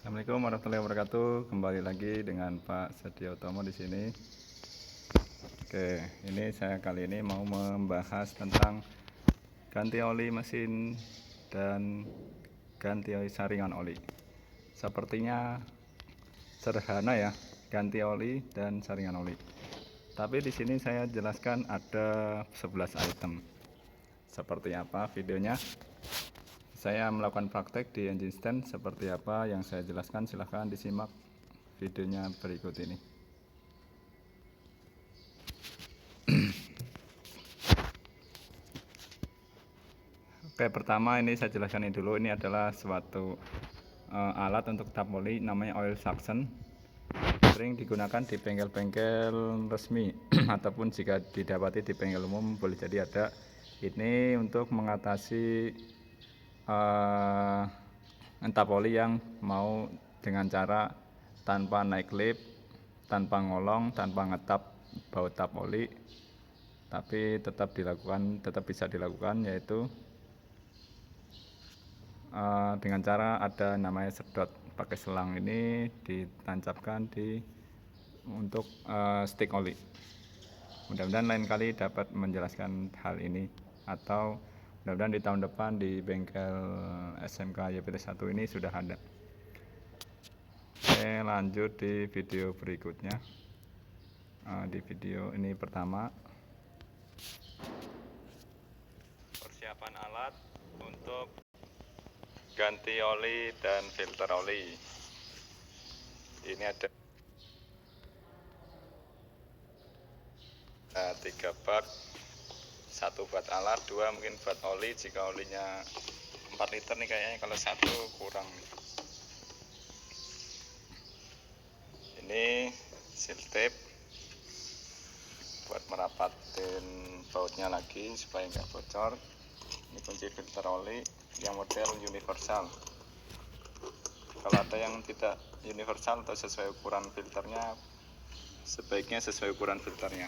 Assalamualaikum warahmatullahi wabarakatuh. Kembali lagi dengan Pak Sedio Utomo di sini. Oke, ini saya kali ini mau membahas tentang ganti oli mesin dan ganti saringan oli. Sepertinya sederhana ya, ganti oli dan saringan oli. Tapi di sini saya jelaskan ada 11 item. Seperti apa videonya? Saya melakukan praktek di engine stand seperti apa yang saya jelaskan, silahkan disimak videonya berikut ini. Oke, pertama ini saya jelaskan ini dulu. Ini adalah suatu alat untuk tap oli, namanya oil suction. Sering digunakan di bengkel-bengkel resmi ataupun jika didapati di bengkel umum boleh jadi ada. Ini untuk mengatasi entap oli yang mau dengan cara tanpa naik lip, tanpa ngolong, tanpa ngetap baut tap oli, tapi tetap bisa dilakukan, yaitu dengan cara ada namanya sedot. Pakai selang ini ditancapkan untuk stick oli. Mudah-mudahan lain kali dapat menjelaskan hal ini, atau mudah-mudahan di tahun depan di bengkel SMK YPT 1 ini sudah ada. Oke, lanjut di video berikutnya. Di video ini pertama, persiapan alat untuk ganti oli dan filter oli. Ini ada 3 bak, 1 buat alat, 2 mungkin buat oli. Jika olinya 4 liter nih kayaknya, kalau 1 kurang. Ini seal tape buat merapatin bautnya lagi supaya nggak bocor. Ini kunci filter oli yang model universal. Kalau ada yang tidak universal atau sesuai ukuran filternya, sebaiknya sesuai ukuran filternya.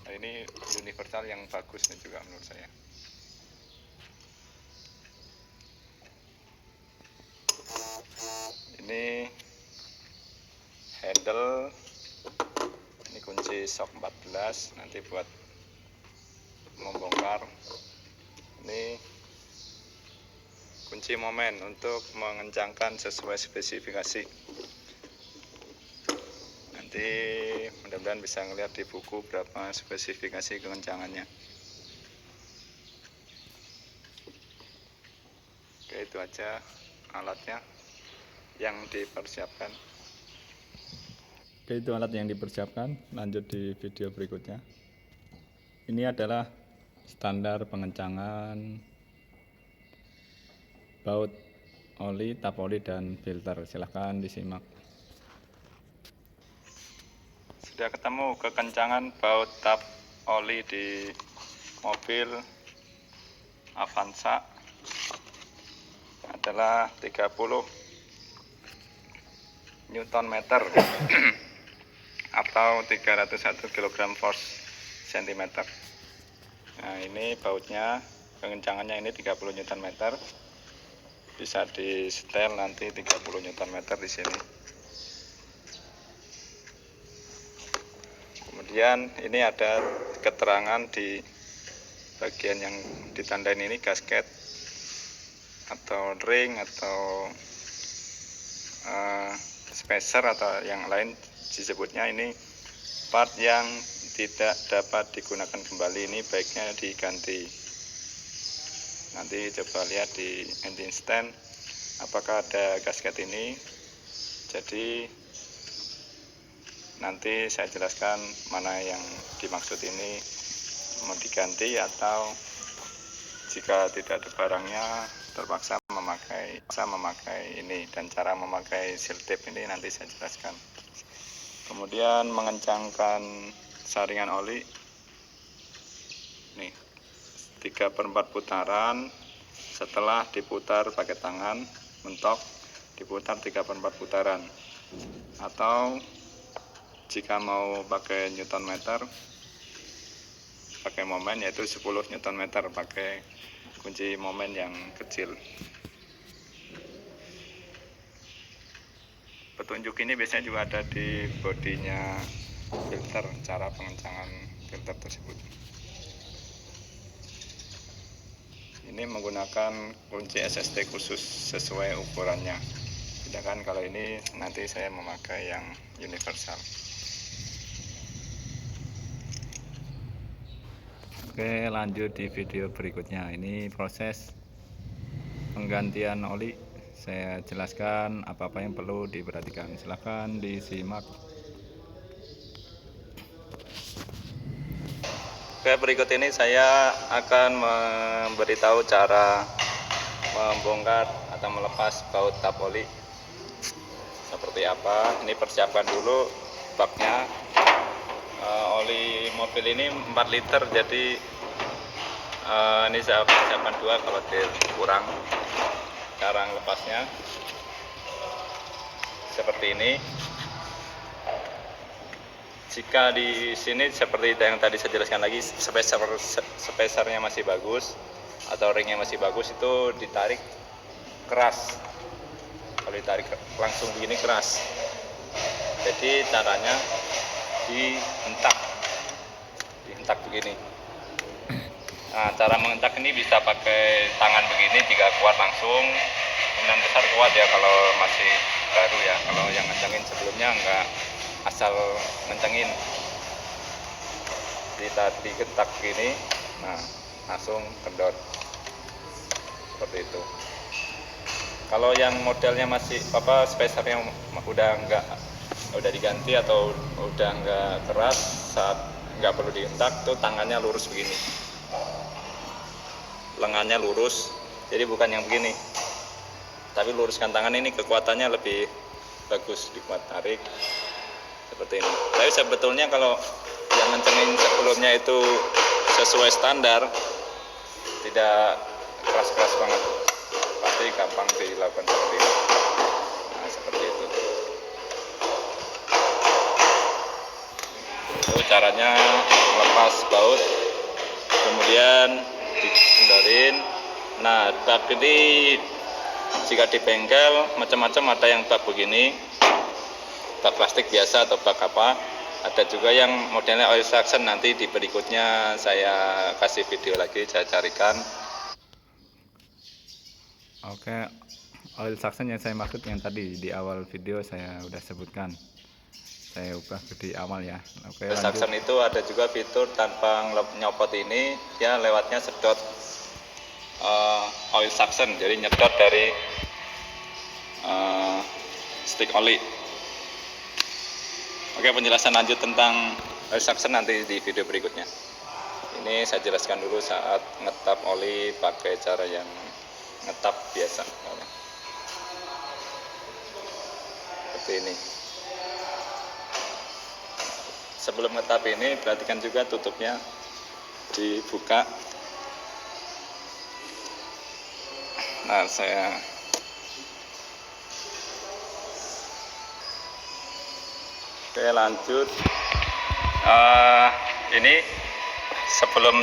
Nah, ini universal yang bagus nih juga menurut saya. Ini handle, ini kunci shock 14 nanti buat membongkar. Ini kunci momen untuk mengencangkan sesuai spesifikasi. Nanti mudah-mudahan bisa ngeliat di buku berapa spesifikasi kekencangannya. Oke, itu aja alatnya yang dipersiapkan. Oke, itu alat yang dipersiapkan. Lanjut di video berikutnya. Ini adalah standar pengencangan baut oli, tap oli, dan filter. Silahkan disimak. Sudah ketemu kekencangan baut tap oli di mobil Avanza adalah 30 Newton meter atau 301 kg force cm. Nah, ini bautnya, kekencangannya ini 30 Newton meter. Bisa di setel nanti 30 Newton meter di sini. Kemudian ini ada keterangan di bagian yang ditandain ini, gasket atau ring atau spacer atau yang lain disebutnya. Ini part yang tidak dapat digunakan kembali, ini baiknya diganti. Nanti coba lihat di engine stand apakah ada gasket ini. Jadi nanti saya jelaskan mana yang dimaksud ini mau diganti, atau jika tidak ada barangnya terpaksa memakai ini, dan cara memakai seal tape ini nanti saya jelaskan. Kemudian mengencangkan saringan oli. Nih, 3/4 putaran. Setelah diputar pakai tangan mentok, diputar 3/4 putaran. Atau jika mau pakai Newton meter, pakai momen, yaitu 10 Newton meter, pakai kunci momen yang kecil. petunjuk ini biasanya juga ada di bodinya filter, cara pengencangan filter tersebut. Ini menggunakan kunci SST khusus sesuai ukurannya, sedangkan kalau ini nanti saya memakai yang universal. Oke, lanjut di video berikutnya. Ini proses penggantian oli. Saya jelaskan apa-apa yang perlu diperhatikan. Silahkan disimak. Oke, berikut ini saya akan memberitahu cara membongkar atau melepas baut tap oli seperti apa. Ini persiapkan dulu baknya. Oli mobil ini 4 liter, jadi ini saya persiapkan 2 kalau kurang. Cara lepasnya seperti ini. Jika di sini seperti yang tadi saya jelaskan lagi, spesarnya masih bagus atau ringnya masih bagus, itu ditarik keras. Kalau ditarik langsung begini keras. Jadi caranya dihentak begini. Nah, cara mengentak ini bisa pakai tangan begini jika kuat langsung, kemungkinan besar kuat ya kalau masih baru ya. Kalau yang ngencengin sebelumnya enggak, asal ngencengin. Digentak begini, nah langsung kendor seperti itu. Kalau yang modelnya masih spesialnya udah diganti atau udah nggak keras, saat nggak perlu dihentak tuh tangannya lurus begini, lengannya lurus, jadi bukan yang begini, tapi luruskan tangan. Ini kekuatannya lebih bagus, dikuat tarik seperti ini. Tapi sebetulnya kalau yang ngencengin sebelumnya itu sesuai standar, tidak keras-keras banget, pasti gampang dilakukan seperti ini. Nah, seperti itu. Itu caranya melepas baut, kemudian dikendorin. Nah, bak ini jika di bengkel macam-macam, ada yang bak begini, bak plastik biasa atau bak apa. Ada juga yang modelnya oil suction, nanti di berikutnya saya kasih video lagi, saya carikan. Oke, oil suction yang saya maksud yang tadi di awal video saya udah sebutkan. Saya ubah di awal ya. Oke, oil suction itu ada juga fitur tanpa nyopot ini, dia lewatnya sedot oil suction, jadi nyedot dari stick oli. Oke, penjelasan lanjut tentang oil suction nanti di video berikutnya. Ini saya jelaskan dulu saat ngetap oli pakai cara yang ngetap biasa. Seperti ini. Sebelum ngetap ini, perhatikan juga tutupnya dibuka. Nah, saya oke, lanjut. Ini sebelum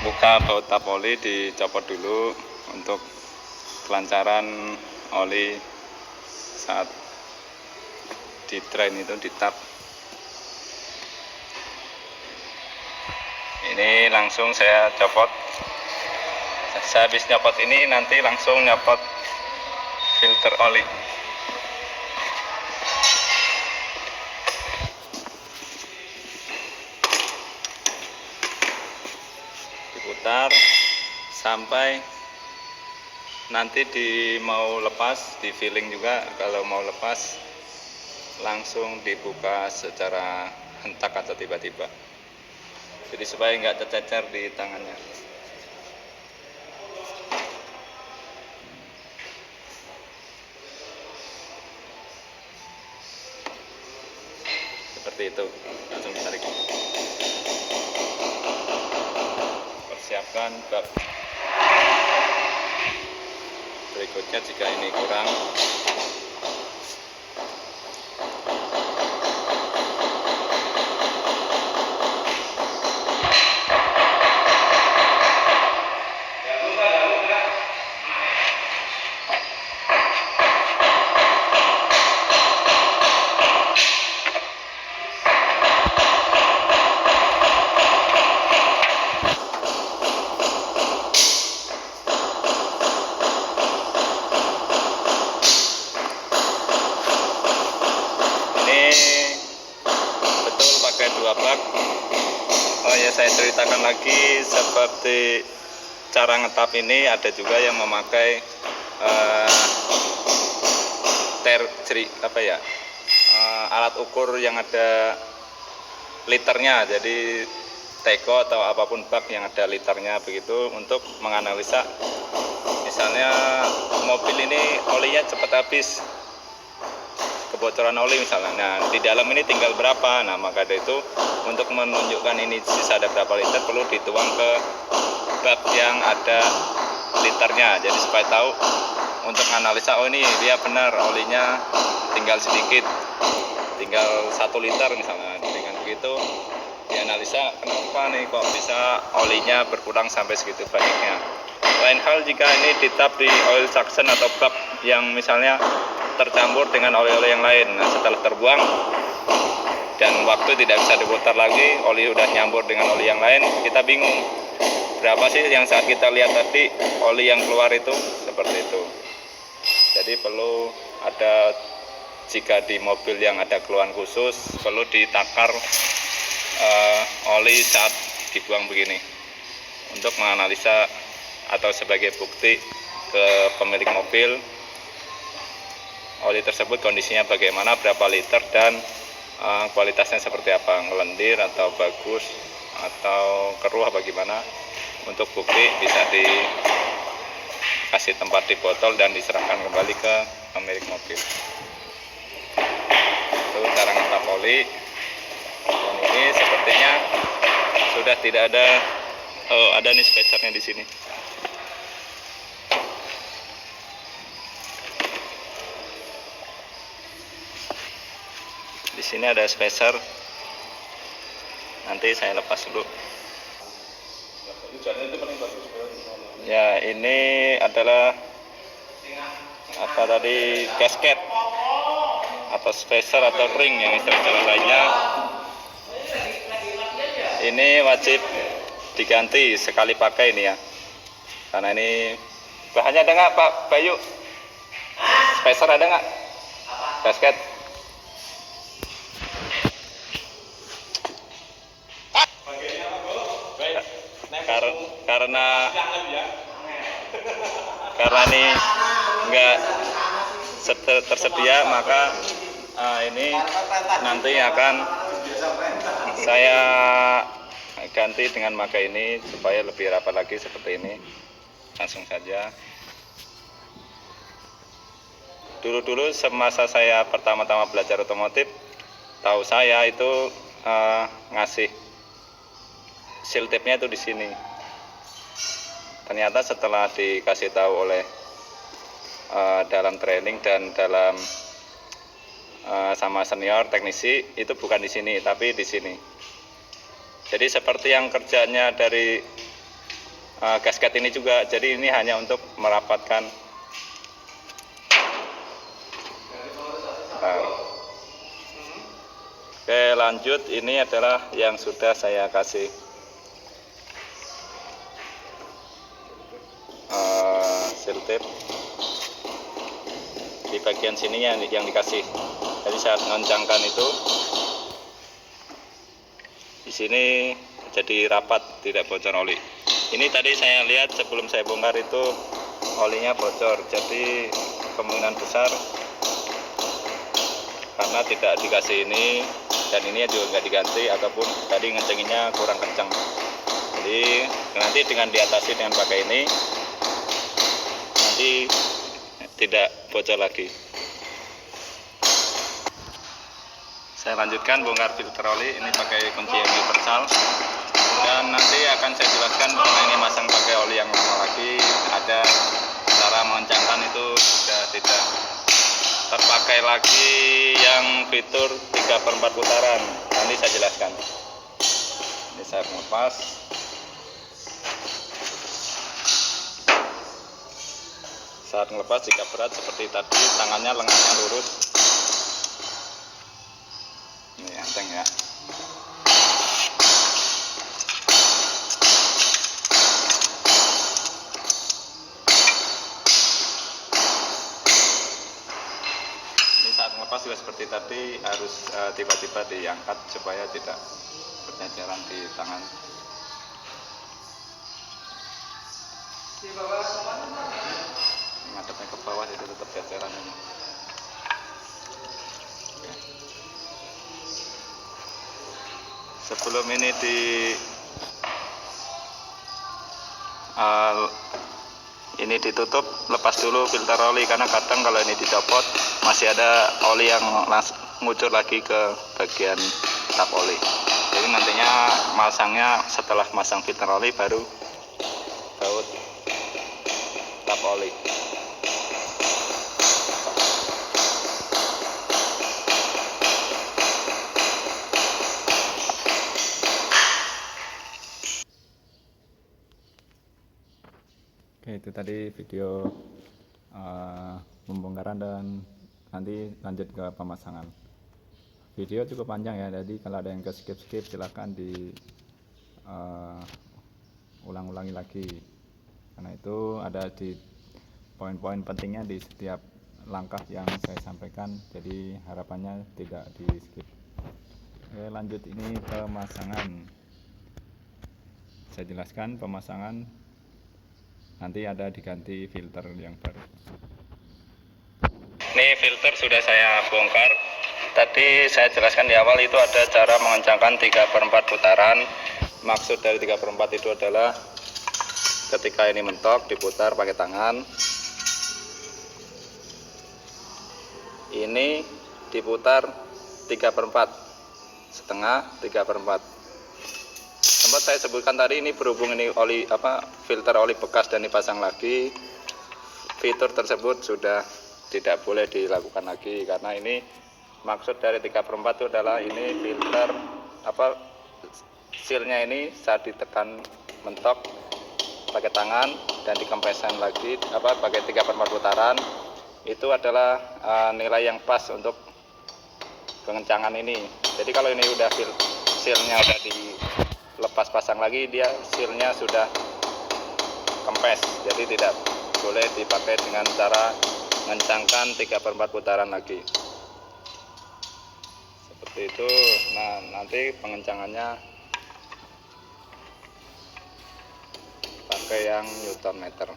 buka baut tap oli dicopot dulu untuk kelancaran oli saat di drain itu, di tap. Ini langsung saya copot. Saya habis nyopot ini, nanti langsung nyopot filter oli. Diputar sampai nanti mau lepas, di filling juga. Kalau mau lepas langsung dibuka secara hentak atau tiba-tiba, jadi supaya nggak tercecer di tangannya. Seperti itu, langsung ditarik. Persiapkan bak berikutnya jika ini kurang. katakan lagi seperti cara ngetap ini ada juga yang memakai alat ukur yang ada liternya, jadi teko atau apapun bak yang ada liternya begitu, untuk menganalisa misalnya mobil ini olinya cepat habis, kebocoran oli misalnya. Nah, di dalam ini tinggal berapa. Nah, maka dari itu untuk menunjukkan ini sisa ada berapa liter perlu dituang ke bak yang ada liternya. Jadi supaya tahu untuk analisa, oh ini dia benar olinya tinggal sedikit, tinggal 1 liter misalnya. Dengan begitu dianalisa, kenapa nih kok bisa olinya berkurang sampai segitu banyaknya. Lain hal jika ini ditap di oil suction atau bak yang misalnya tercampur dengan oli-oli yang lain. Nah, setelah terbuang dan waktu tidak bisa diputar lagi, oli udah nyampur dengan oli yang lain, kita bingung berapa sih yang saat kita lihat tadi oli yang keluar itu, seperti itu. Jadi perlu ada, jika di mobil yang ada keluhan khusus, perlu ditakar oli saat dibuang begini untuk menganalisa atau sebagai bukti ke pemilik mobil oli tersebut kondisinya bagaimana, berapa liter, dan kualitasnya seperti apa, ngelendir atau bagus atau keruh apa gimana. Untuk bukti bisa dikasih tempat di botol dan diserahkan kembali ke pemilik mobil. Itu cara ngetap oli. Dan ini sepertinya sudah tidak ada, ada nih spacernya di sini. Di sini ada spacer. Nanti saya lepas dulu. Ya, ini adalah apa tadi, gasket atau spacer atau ring yang istilah lainnya. Ini wajib diganti sekali pakai ini ya, karena ini bahannya ada nggak Pak Bayu? Spacer ada nggak? Gasket? Karena ini nggak tersedia, maka ini nanti akan saya ganti dengan maka ini supaya lebih rapat lagi seperti ini. Langsung saja. Dulu semasa saya pertama-tama belajar otomotif, tahu saya itu ngasih seal tape-nya itu di sini. Ternyata setelah dikasih tahu oleh dalam training dan dalam sama senior teknisi, itu bukan di sini tapi di sini. Jadi seperti yang kerjanya dari gasket ini juga. Jadi ini hanya untuk merapatkan. Oke, lanjut. Ini adalah yang sudah saya kasih seal tape di bagian sininya yang dikasih. Jadi saat mengencangkan itu di sini jadi rapat, tidak bocor oli. Ini tadi saya lihat sebelum saya bongkar itu olinya bocor, jadi kemungkinan besar karena tidak dikasih ini, dan ini juga nggak diganti ataupun tadi ngencenginnya kurang kencang. Jadi nanti dengan diatasi dengan pakai ini, nanti tidak bocor lagi. Saya lanjutkan bongkar filter oli ini pakai kunci yang universal, dan nanti akan saya jelaskan karena ini masang pakai oli yang lama lagi, ada cara mengencangkan itu sudah tidak terpakai lagi yang fitur 3/4 putaran. Nanti saya jelaskan. Ini saya melepas. Saat melepas, jika berat seperti tadi, tangannya lengannya lurus. Ini enteng ya. Ini saat melepas juga seperti tadi, harus tiba-tiba diangkat supaya tidak berceceran di tangan. ngadepnya ke bawah jadi tetap ceceran ini. Sebelum ini ini ditutup, lepas dulu filter oli karena kadang kalau ini dicopot masih ada oli yang ngucur lagi ke bagian tap oli. Jadi nantinya masangnya setelah masang filter oli baru baut tap oli. Oke, itu tadi video pembongkaran dan nanti lanjut ke pemasangan. Video cukup panjang ya, jadi kalau ada yang ke skip silahkan di ulang-ulangi lagi, karena itu ada di poin-poin pentingnya di setiap langkah yang saya sampaikan, jadi harapannya tidak di skip. Oke, lanjut ini pemasangan. Saya jelaskan pemasangan. Nanti ada diganti filter yang baru. Ini filter sudah saya bongkar. Tadi saya jelaskan di awal itu ada cara mengencangkan 3/4 putaran. Maksud dari 3/4 itu adalah ketika ini mentok diputar pakai tangan. Ini diputar 3/4, setengah 3/4. Sempat saya sebutkan tadi ini berhubung ini oli filter oli bekas dan dipasang lagi, fitur tersebut sudah tidak boleh dilakukan lagi karena ini maksud dari 3/4 itu adalah ini filter sealnya ini saat ditekan mentok pakai tangan dan dikempesan lagi pakai 3/4 putaran, itu adalah nilai yang pas untuk pengencangan ini. Jadi kalau ini udah sealnya udah dilepas pasang lagi, dia sealnya sudah kempes, jadi tidak boleh dipakai dengan cara mengencangkan 3/4 putaran lagi seperti itu. Nah, nanti pengencangannya pakai yang Newton meter.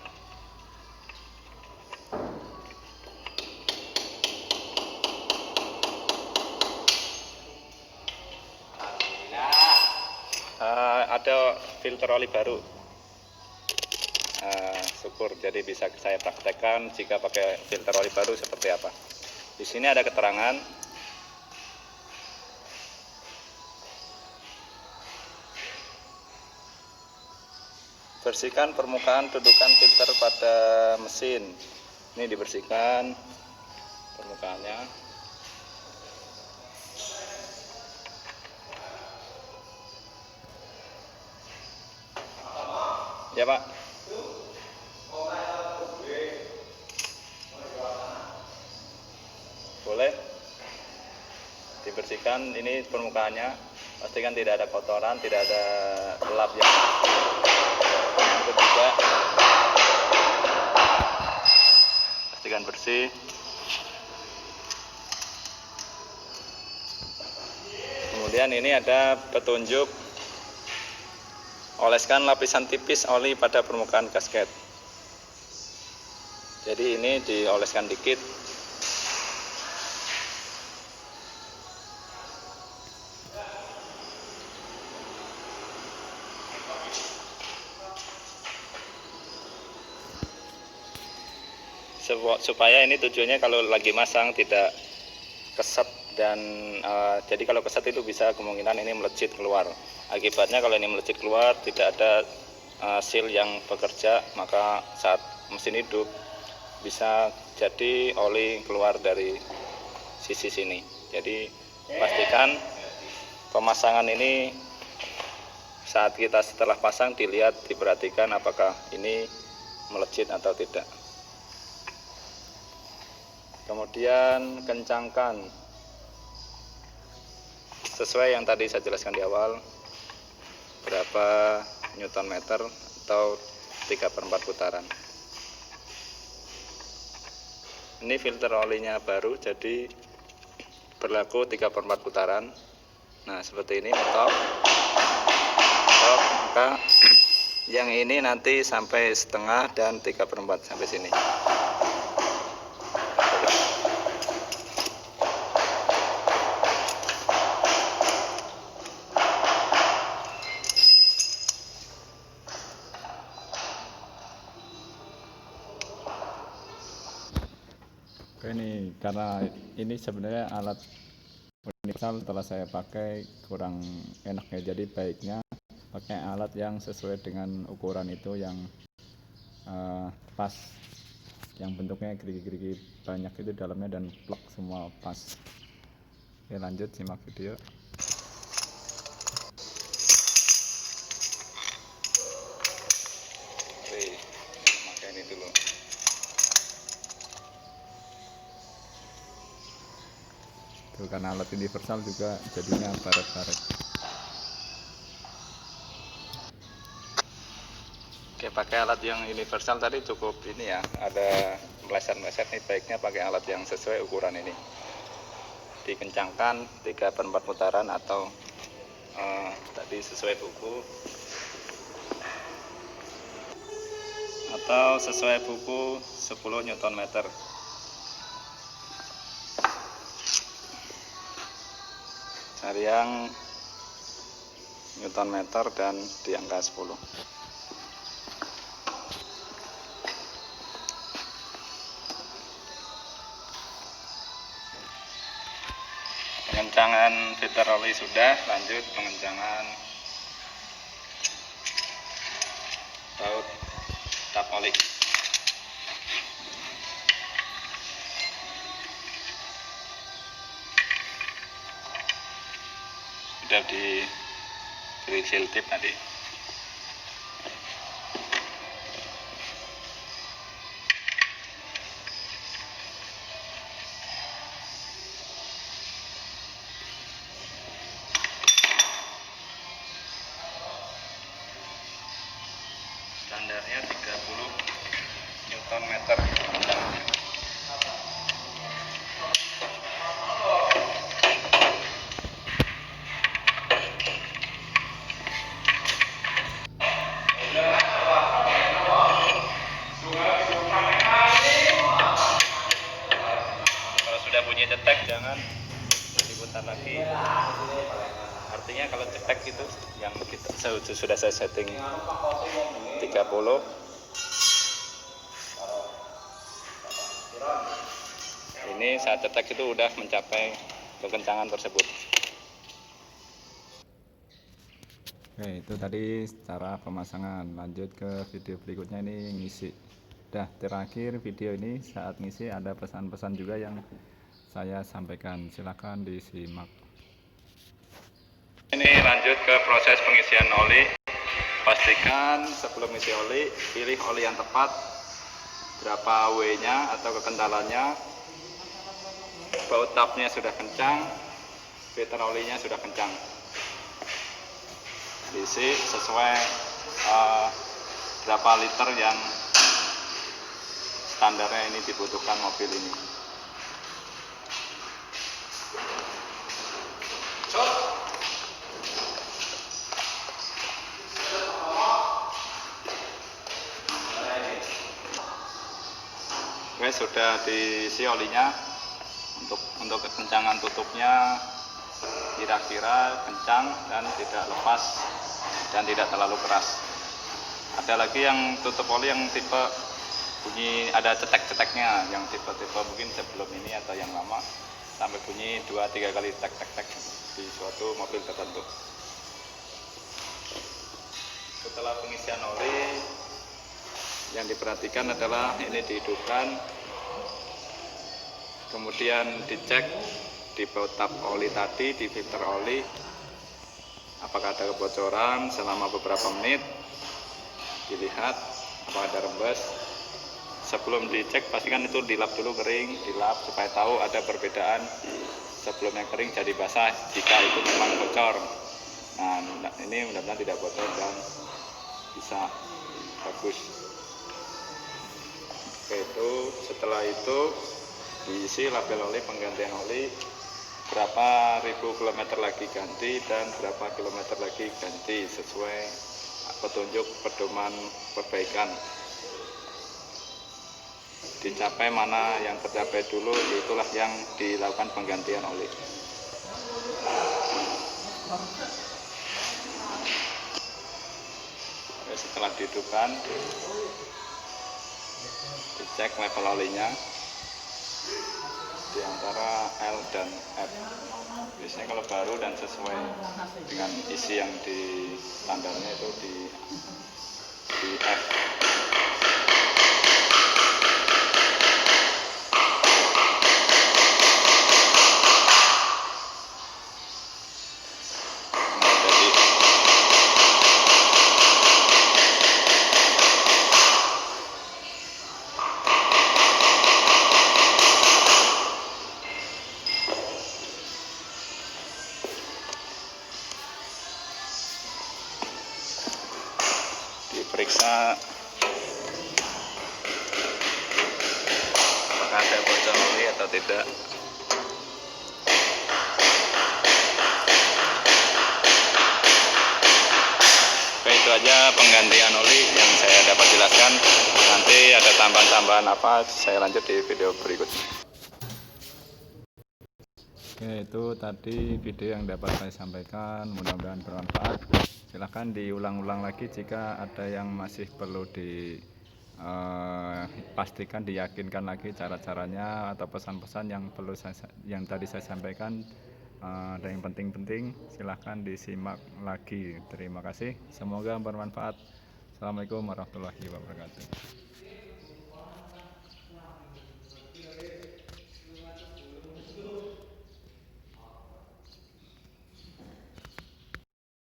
Ada filter oli baru, syukur, jadi bisa saya praktekkan jika pakai filter oli baru seperti apa. Di sini ada keterangan. Bersihkan permukaan dudukan filter pada mesin. Ini dibersihkan permukaannya. Ya Pak. Boleh dibersihkan ini permukaannya, pastikan tidak ada kotoran, tidak ada lap yang juga, pastikan bersih. Kemudian ini ada petunjuk, oleskan lapisan tipis oli pada permukaan gasket. Jadi ini dioleskan dikit. Supaya ini tujuannya kalau lagi masang tidak keset dan jadi kalau keset itu bisa kemungkinan ini melejit keluar. Akibatnya kalau ini melejit keluar tidak ada seal yang bekerja, maka saat mesin hidup bisa jadi oli keluar dari sisi sini. Jadi pastikan pemasangan ini saat kita setelah pasang dilihat, diperhatikan apakah ini melejit atau tidak. Kemudian kencangkan sesuai yang tadi saya jelaskan di awal, berapa Newton meter atau 3/4 putaran. Ini filter olinya baru, jadi berlaku 3/4 putaran. Nah seperti ini mentok, maka Yang ini nanti sampai setengah dan 3/4 sampai sini. Oke, ini karena ini sebenarnya alat universal setelah saya pakai kurang enak ya, jadi baiknya pakai alat yang sesuai dengan ukuran itu yang pas, yang bentuknya gerigi-gerigi banyak itu dalamnya dan plak semua pas. Oke, lanjut simak video. Oke, pakai ini dulu. Tuh, karena alat universal juga jadinya baret-baret. Oke, pakai alat yang universal tadi cukup ini ya, ada meleset-meleset nih, baiknya pakai alat yang sesuai ukuran ini. Dikencangkan 3/4 putaran atau tadi sesuai buku atau sesuai buku 10 Nm. Cari yang Newton meter dan di angka 10. Pengencangan filter oli sudah, lanjut pengencangan baut tap oli. Sudah diberi seal tip tadi. Standarnya 30 Newton meter. Kalau sudah bunyi cetek jangan diputar lagi. Artinya kalau cetek itu yang sudah saya setting 30. Ini saat cetek itu udah mencapai kekencangan tersebut. Oke, itu tadi cara pemasangan. Lanjut ke video berikutnya, ini ngisi. Dah, terakhir video ini saat ngisi ada pesan-pesan juga yang saya sampaikan. Silakan disimak. Ini lanjut ke proses pengisian oli. Pastikan sebelum isi oli, pilih oli yang tepat, berapa W-nya atau kekentalannya, baut tapnya sudah kencang, filter olinya sudah kencang. Diisi sesuai berapa liter yang standarnya ini dibutuhkan mobil ini. Oke, sudah diisi olinya. Untuk kekencangan tutupnya kira-kira kencang dan tidak lepas dan tidak terlalu keras. Ada lagi yang tutup oli yang tipe bunyi ada cetek-ceteknya, yang tipe-tipe mungkin sebelum ini atau yang lama sampai bunyi 2-3 kali tek-tek-tek di suatu mobil tertentu. Setelah pengisian oli, yang diperhatikan adalah ini dihidupkan, kemudian dicek di baut tap oli tadi, di filter oli, apakah ada kebocoran. Selama beberapa menit dilihat apakah ada rembes. Sebelum dicek pastikan itu dilap dulu, kering, dilap supaya tahu ada perbedaan sebelumnya kering jadi basah jika itu memang bocor. Nah, ini mudah-mudahan tidak bocor dan bisa bagus. Oke, itu setelah itu diisi label oli, penggantian oli, berapa ribu kilometer lagi ganti dan berapa kilometer lagi ganti sesuai petunjuk pedoman perbaikan. Dicapai mana yang tercapai dulu, itulah yang dilakukan penggantian oli. Setelah dihidupkan, dicek level olinya di antara L dan F. Biasanya kalau baru dan sesuai dengan isi yang di standarnya itu di F. Diperiksa apakah ada bocor oli atau tidak. Oke, itu aja penggantian oli yang saya dapat jelaskan. Nanti ada tambahan-tambahan apa, saya lanjut di video berikutnya. Oke, itu tadi video yang dapat saya sampaikan, mudah-mudahan bermanfaat. Silahkan diulang-ulang lagi jika ada yang masih perlu dipastikan, diyakinkan lagi cara-caranya atau pesan-pesan yang perlu yang tadi saya sampaikan. Ada yang penting-penting, silahkan disimak lagi. Terima kasih, semoga bermanfaat. Assalamualaikum warahmatullahi wabarakatuh.